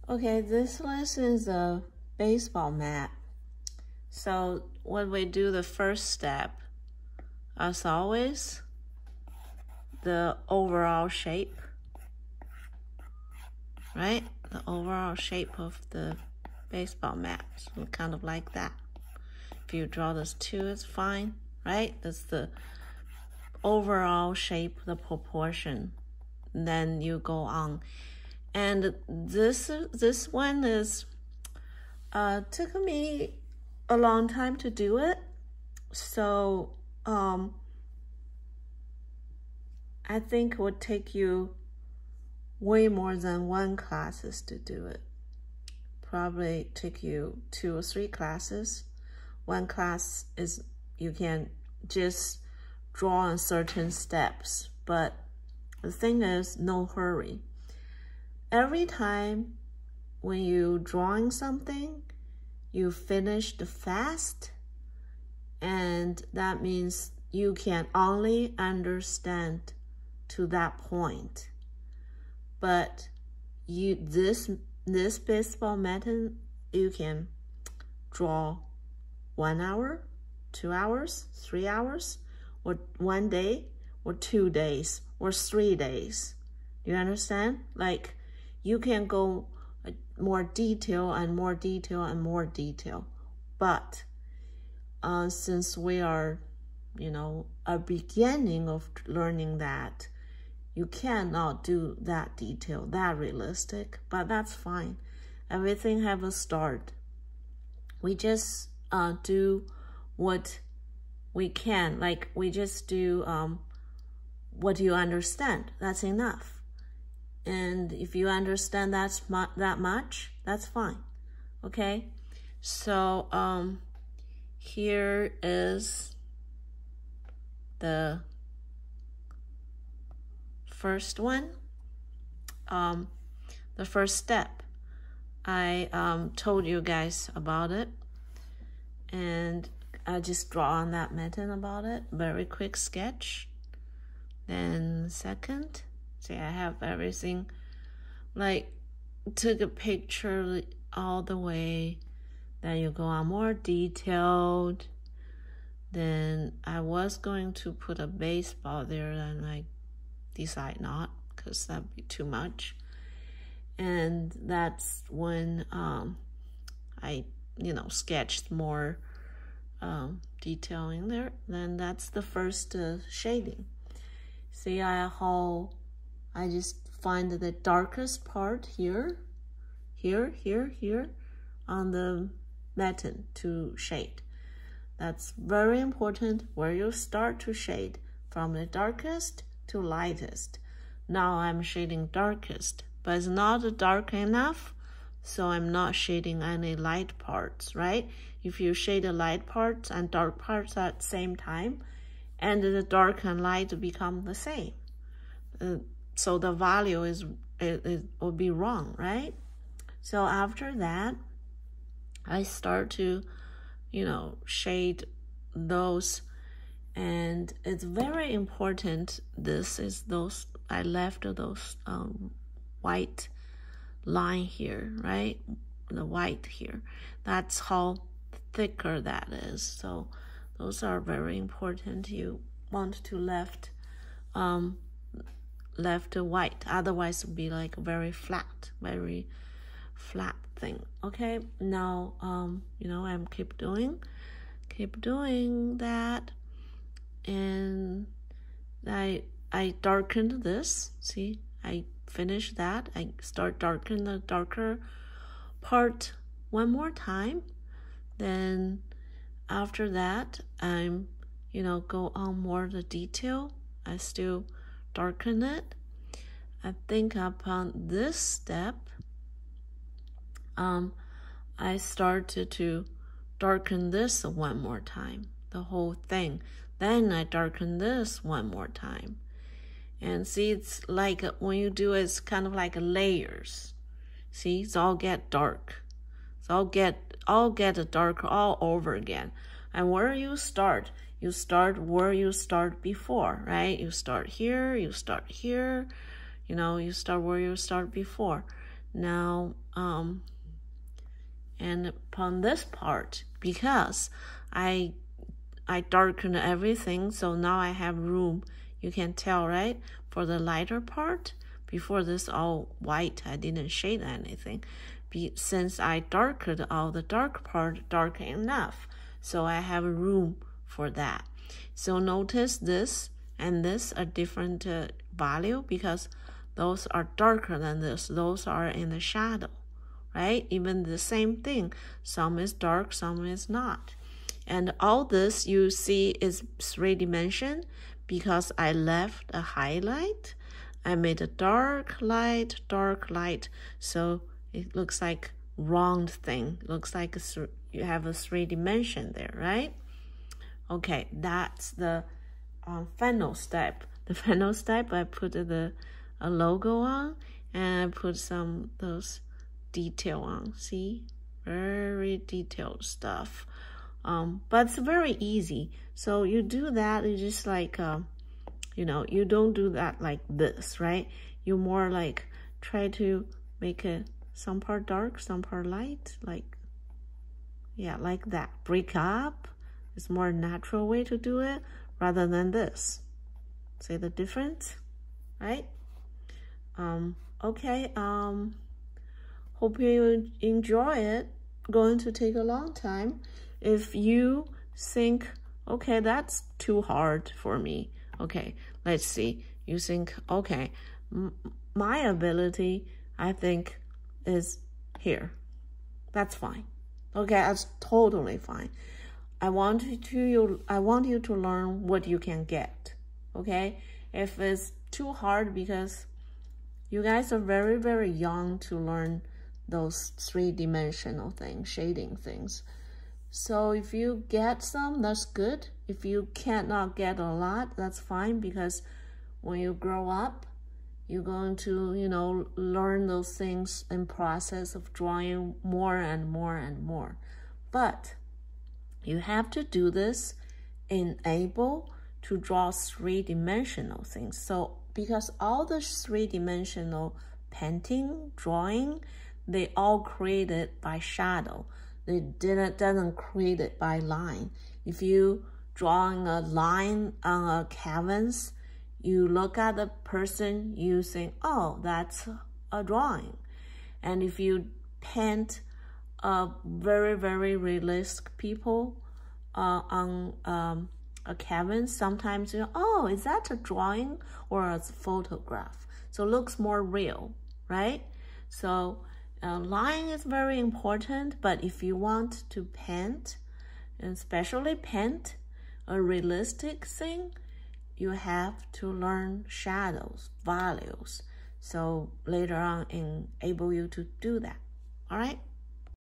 Okay, this lesson is a baseball mat. So when we do the first step, as always, the overall shape, right? The overall shape of the baseball mat, so kind of like that. If you draw this two, it's fine, right? That's the overall shape, the proportion. And then you go on. And this one is took me a long time to do it. So I think it would take you way more than one classes to do it. Probably take you 2 or 3 classes. One class is you can just draw on certain steps, but the thing is no hurry. Every time when you drawing something, you finished fast, and that means you can only understand to that point. But this baseball method, you can draw 1 hour, 2 hours, 3 hours, or 1 day, or 2 days, or 3 days. You understand? Like, you can go more detail and more detail and more detail. But since we are, a beginning of learning that, you cannot do that detail, that realistic, but that's fine. Everything have a start. We just do what we can. Like, we just do what you understand. That's enough. And if you understand that much, that's fine. Okay? So here is the first one. The first step. I told you guys about it. And I just draw on that method about it. Very quick sketch. Then second. See, I have everything, like, took a picture all the way. Then you go on more detailed. Then I was going to put a baseball there, and I decide not, because that'd be too much. And that's when I, sketched more detailing there. Then that's the first shading. See how I just find the darkest part here on the method to shade. That's very important where you start to shade, from the darkest to lightest. Now I'm shading darkest, but it's not dark enough, so I'm not shading any light parts, right? If you shade the light parts and dark parts at the same time, and the dark and light become the same. So the value it will be wrong, right? So after that, I start to, shade those, and it's very important. This is those, I left those white line here, right? The white here. That's how thicker that is. So those are very important. You want to left white, otherwise it would be like very flat thing. Okay, now I'm keep doing that, and I darkened this. See, I finished that. I start darken the darker part one more time. Then after that, I'm go on more the detail. I still darken it. I think upon this step, I started to darken this one more time, the whole thing. Then I darken this one more time. And see, it's like when you do it, it's kind of like layers. See, it's all get dark. It's all get darker all over again. And where you start where you start before, right? You start here, you start here, you start where you start before. Now, and upon this part, because I darkened everything, so now I have room. You can tell, right? For the lighter part, before this all white, I didn't shade anything. Since I darkened all the dark part dark enough, so I have room for that. So notice this and this are different value because those are darker than this. Those are in the shadow, right? Even the same thing. Some is dark, some is not. And all this you see is 3D because I left a highlight. I made a dark light, so it looks like round thing. Looks like you have a 3D there, right? Okay, that's the final step. The final step, I put a logo on, and I put those detail on. See, very detailed stuff. But it's very easy. So you do that. You just like, you don't do that like this, right? You more like try to make it some part dark, some part light, like, yeah, like that. Break up. It's more natural way to do it rather than this. See the difference, right? Okay. Hope you enjoy it. Going to take a long time. If you think, okay, that's too hard for me. Okay, let's see. You think, okay, my ability, I think, is here. That's fine. Okay, that's totally fine. I want you to learn what you can get. Okay, if it's too hard because you guys are very, very young to learn those 3-dimensional things, shading things. So if you get some, that's good. If you cannot get a lot, that's fine, because when you grow up, you're going to, learn those things in process of drawing more and more and more. But you have to do this able to draw 3-dimensional things. So because all the 3-dimensional painting, drawing, they all created by shadow. They doesn't create it by line. If you drawing a line on a canvas, you look at the person, you think, oh, that's a drawing. And if you paint a very, very realistic people on a canvas, sometimes you know, oh, is that a drawing or a photograph? So it looks more real, right? So line is very important, but if you want to paint, and especially paint a realistic thing, you have to learn shadows, values. So later on enable you to do that. All right?